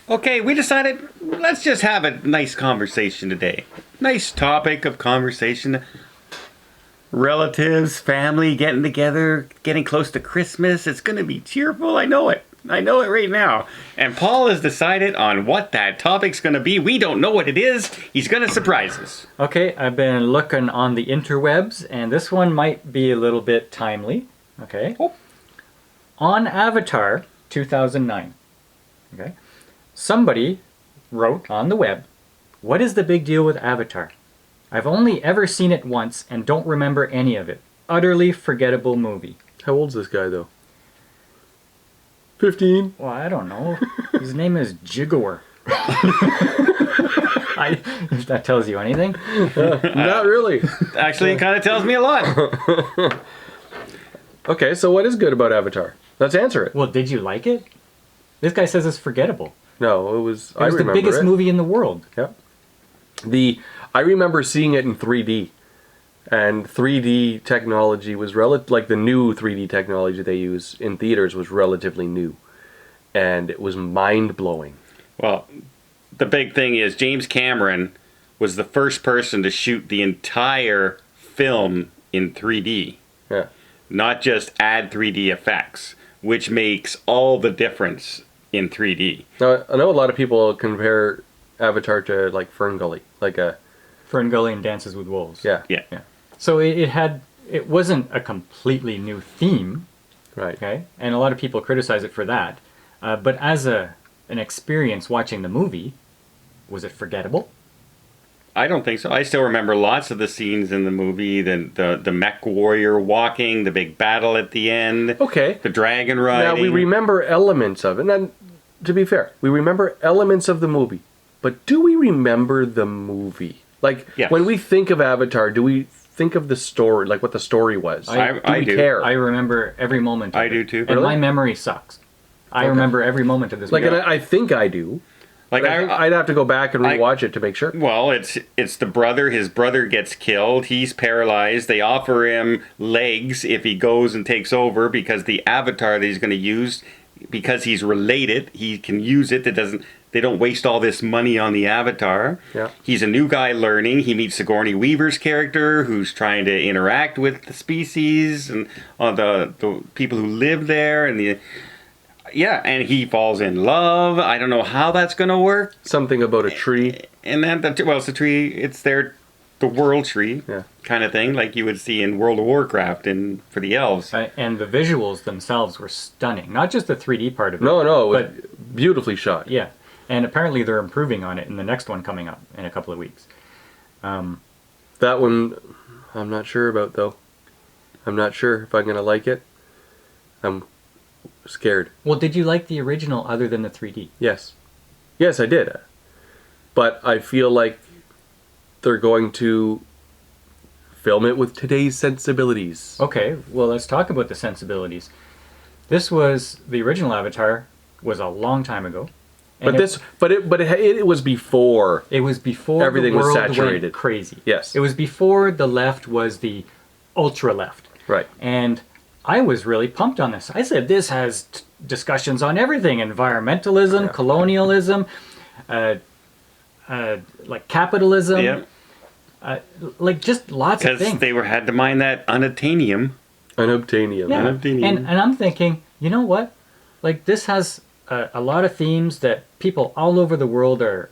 Okay, we decided let's just have a nice conversation today. Nice topic of conversation. Relatives, family getting together, getting close to Christmas. It's going to be cheerful. I know it. I know it right now. And Paul has decided on what that topic's going to be. We don't know what it is. He's going to surprise us. Okay, I've been looking on the interwebs, and this one might be a little bit timely. Okay. Oh. On Avatar 2009. Okay. Somebody wrote on the web, "What is the big deal with Avatar? I've only ever seen it once and don't remember any of it. Utterly forgettable movie." How old's this guy, though? 15? Well, I don't know. His name is Jigor. If that tells you anything. Not really. Actually, it kind of tells me a lot. Okay, so what is good about Avatar? Let's answer it. Well, did you like it? This guy says it's forgettable. No, it was... It was the biggest movie in the world. Yep. I remember seeing it in 3D. And 3D technology was like the new 3D technology they use in theaters was relatively new. And it was mind-blowing. Well, the big thing is James Cameron was the first person to shoot the entire film in 3D. Yeah. Not just add 3D effects, which makes all the difference in 3D. Now, I know a lot of people compare Avatar to like Fern Gully. Fern Gully and Dances with Wolves. Yeah. Yeah. So it wasn't a completely new theme. Right. Okay. And a lot of people criticize it for that. But as an experience watching the movie, was it forgettable? I don't think so. I still remember lots of the scenes in the movie, the mech warrior walking, the big battle at the end. Okay. The dragon riding. Now, we remember elements of it. And to be fair, we remember elements of the movie. But do we remember the movie? Like, yes. When we think of Avatar, do we think of the story, like what the story was? I do we do. care? I remember every moment of I it. do too. And Really? my memory sucks. I remember every moment of this Like, movie. and I think I do. Like But I think I'd have to go back and rewatch it to make sure. Well, it's the brother. His brother gets killed. He's paralyzed. They offer him legs if he goes and takes over because the avatar that he's going to use, because he's related, he can use it. They don't waste all this money on the avatar. Yeah. He's a new guy learning. He meets Sigourney Weaver's character, who's trying to interact with the species and the people who live there, and and he falls in love. I don't know how that's going to work. Something about a tree. And it's a tree. It's the world tree, kind of thing, like you would see in World of Warcraft and for the elves. And the visuals themselves were stunning. Not just the 3D part of it. No, it was but beautifully shot. yeah. And apparently they're improving on it in the next one coming up in a couple of weeks. That one, I'm not sure about, though. I'm not sure if I'm going to like it. I'm scared. Well, did you like the original other than the 3D? Yes. Yes, I did. But I feel like they're going to film it with today's sensibilities. Okay, well, let's talk about the sensibilities. The original Avatar was a long time ago. But it was before. It was before everything the world was saturated. Went crazy. Yes. It was before the left was the ultra left. Right. And I was really pumped on this. I said this has discussions on everything: environmentalism, colonialism, like capitalism, like just lots of things. Because they had to mine that unobtainium. Unobtainium. Yeah. Unobtainium. And I'm thinking, you know what? Like this has a lot of themes that people all over the world are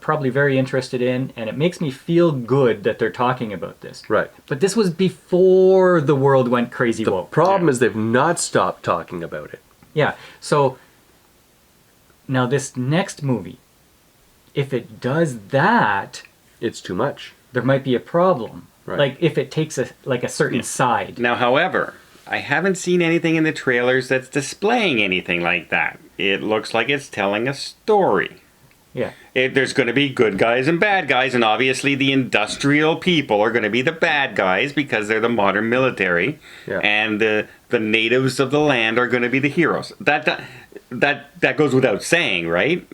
probably very interested in, and it makes me feel good that they're talking about this. Right. But this was before the world went crazy woke. The problem is they've not stopped talking about it. Yeah. So now this next movie, if it does that, It's too much. there might be a problem. Right. Like if it takes a certain side. Now, however, I haven't seen anything in the trailers that's displaying anything like that. It looks like it's telling a story. Yeah. There's going to be good guys and bad guys, and obviously the industrial people are going to be the bad guys because they're the modern military, and the natives of the land are going to be the heroes. That goes without saying, right?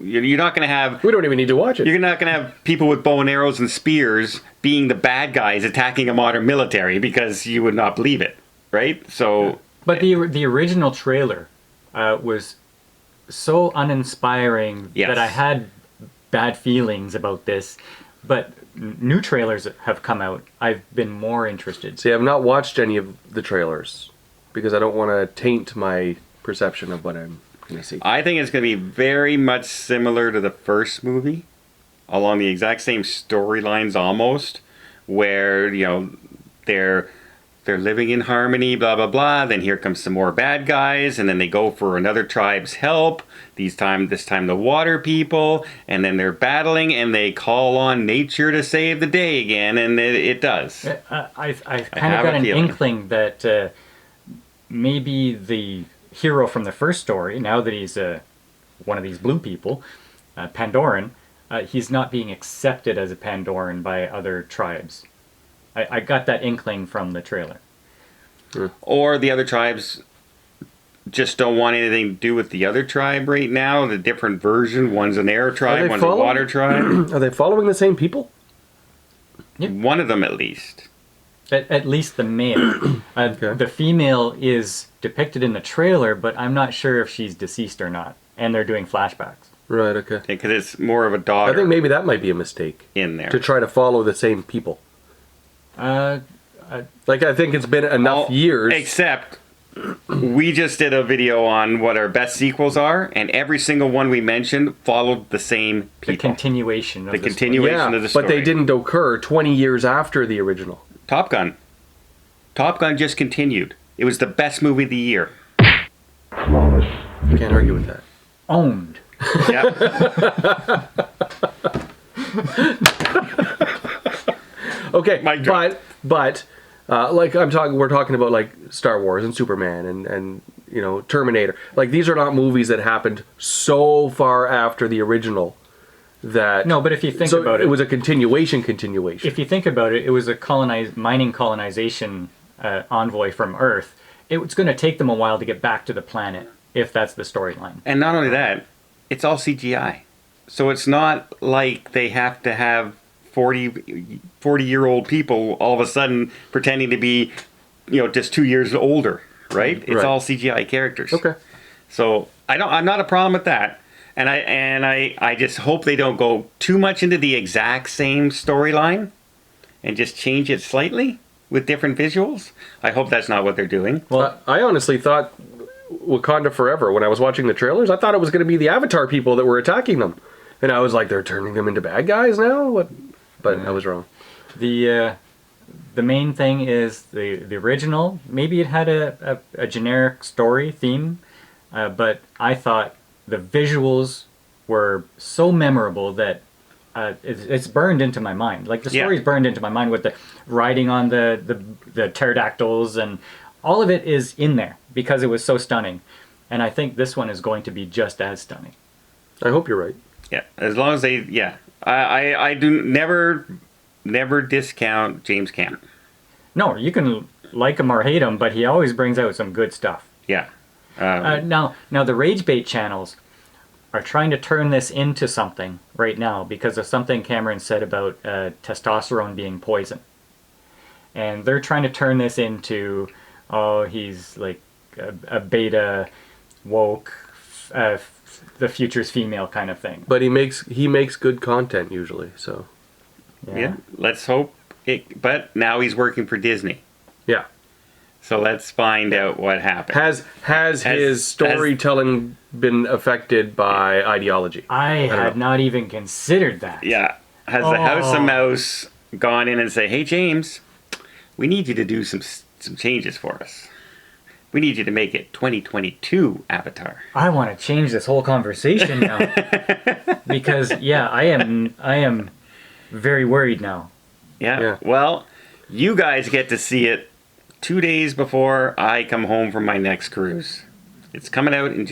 You're not going to have... We don't even need to watch it. You're not going to have people with bow and arrows and spears being the bad guys attacking a modern military because you would not believe it, right? So... But the original trailer was so uninspiring Yes. that I had bad feelings about this. But new trailers have come out. I've been more interested. See, I've not watched any of the trailers because I don't want to taint my perception of what I'm going to see. I think it's going to be very much similar to the first movie, along the exact same storylines almost, where, you know, they're living in harmony, blah, blah, blah. Then here comes some more bad guys, and then they go for another tribe's help. This time the water people, and then they're battling, and they call on nature to save the day again, and it does. I kind of have got a an feeling. inkling that maybe the hero from the first story, now that he's one of these blue people, Pandoran, he's not being accepted as a Pandoran by other tribes. I got that inkling from the trailer. Or the other tribes just don't want anything to do with the other tribe right now. The different version. One's an air tribe, one's a water tribe. Are they following the same people? One of them at least. At least the male. Okay. The female is depicted in the trailer, but I'm not sure if she's deceased or not. And they're doing flashbacks. Right, okay. Because it's more of a daughter I think maybe that might be a mistake in there. to try to follow the same people. Like, I think it's been enough years. Except we just did a video on what our best sequels are, and every single one we mentioned followed the same The people. continuation of The the continuation Yeah, of the story. but they didn't occur 20 years after the original. Top Gun. Top Gun just continued. It was the best movie of the year. You can't argue with that. Owned. Yep. Okay, Mic drop. but like we're talking about like Star Wars and Superman and you know Terminator. Like these are not movies that happened so far after the original that No, but if you think so about it was a continuation. If you think about it, it was a mining colonization envoy from Earth. It's going to take them a while to get back to the planet, if that's the storyline. And not only that, it's all CGI. So it's not like they have to have 40-year-old people all of a sudden pretending to be, you know, just 2 years older, right? It's Right. all CGI characters. Okay. So I'm not a problem with that. And I just hope they don't go too much into the exact same storyline and just change it slightly with different visuals. I hope that's not what they're doing. Well, I honestly thought Wakanda Forever when I was watching the trailers. I thought it was going to be the Avatar people that were attacking them, and I was like, they're turning them into bad guys now. What? But I was wrong. The main thing is the original. Maybe it had a generic story theme, but I thought the visuals were so memorable that it's burned into my mind. Like the story's burned into my mind with the riding on the pterodactyls, and all of it is in there because it was so stunning. And I think this one is going to be just as stunning. I hope you're right. Yeah, as long as they, I do never discount James Cameron. No, you can like him or hate him, but he always brings out some good stuff. Yeah. Now the rage bait channels are trying to turn this into something right now because of something Cameron said about testosterone being poison. And they're trying to turn this into, oh, he's like a beta woke, the future's female kind of thing. But he makes good content usually. So Yeah. Let's hope it. But now he's working for Disney. yeah. So let's find out what happened. Has his storytelling been affected by ideology? I don't had know. not even considered that. Yeah. Has the House of Mouse gone in and say, "Hey James, we need you to do some changes for us. We need you to make it 2022 Avatar." I want to change this whole conversation now because I am very worried now. Yeah. Well, you guys get to see it 2 days before I come home from my next cruise. It's coming out in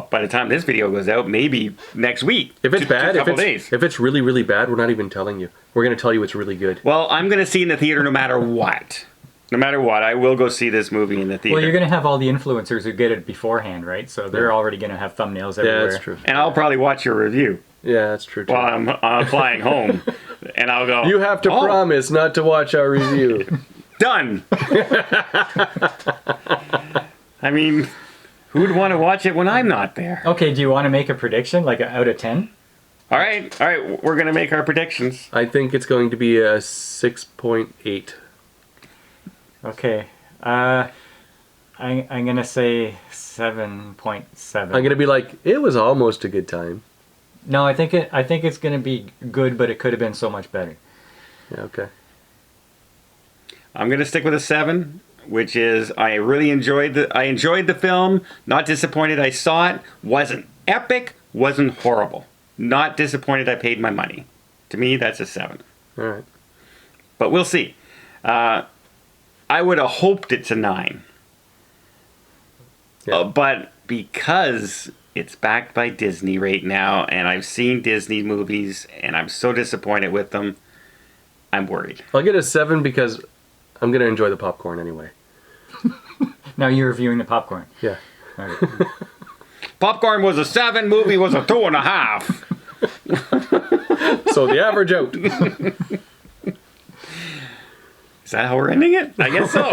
by the time this video goes out, maybe next week. If it's bad, days. if it's really, really bad, we're not even telling you. We're going to tell you it's really good. Well, I'm going to see it in the theater no matter what. No matter what, I will go see this movie in the theater. Well, you're going to have all the influencers who get it beforehand, right? So they're already going to have thumbnails everywhere. Yeah, that's true. And I'll probably watch your review Yeah, that's true too. while I'm flying home. And I'll go, You have to promise not to watch our review. done. I mean, Who would want to watch it when I'm not there? Okay, do you want to make a prediction, like out of 10? All right, we're gonna make our predictions. I think it's going to be a 6.8. Okay. I'm gonna say 7.7. I'm gonna be like, it was almost a good time. No, I think it's gonna be good, but it could have been so much better. Yeah, okay. I'm gonna stick with a 7, which is I enjoyed the film. Not disappointed I saw it. Wasn't epic. Wasn't horrible. Not disappointed I paid my money. To me, that's a 7. All right. But we'll see. I would have hoped it's a 9. Yeah. But because it's backed by Disney right now, and I've seen Disney movies, and I'm so disappointed with them, I'm worried. I'll get a 7 because I'm gonna enjoy the popcorn anyway. Now you're reviewing the popcorn. Yeah. All right. Popcorn was a 7, movie was a 2.5. So the average out. Is that how we're ending it? I guess so.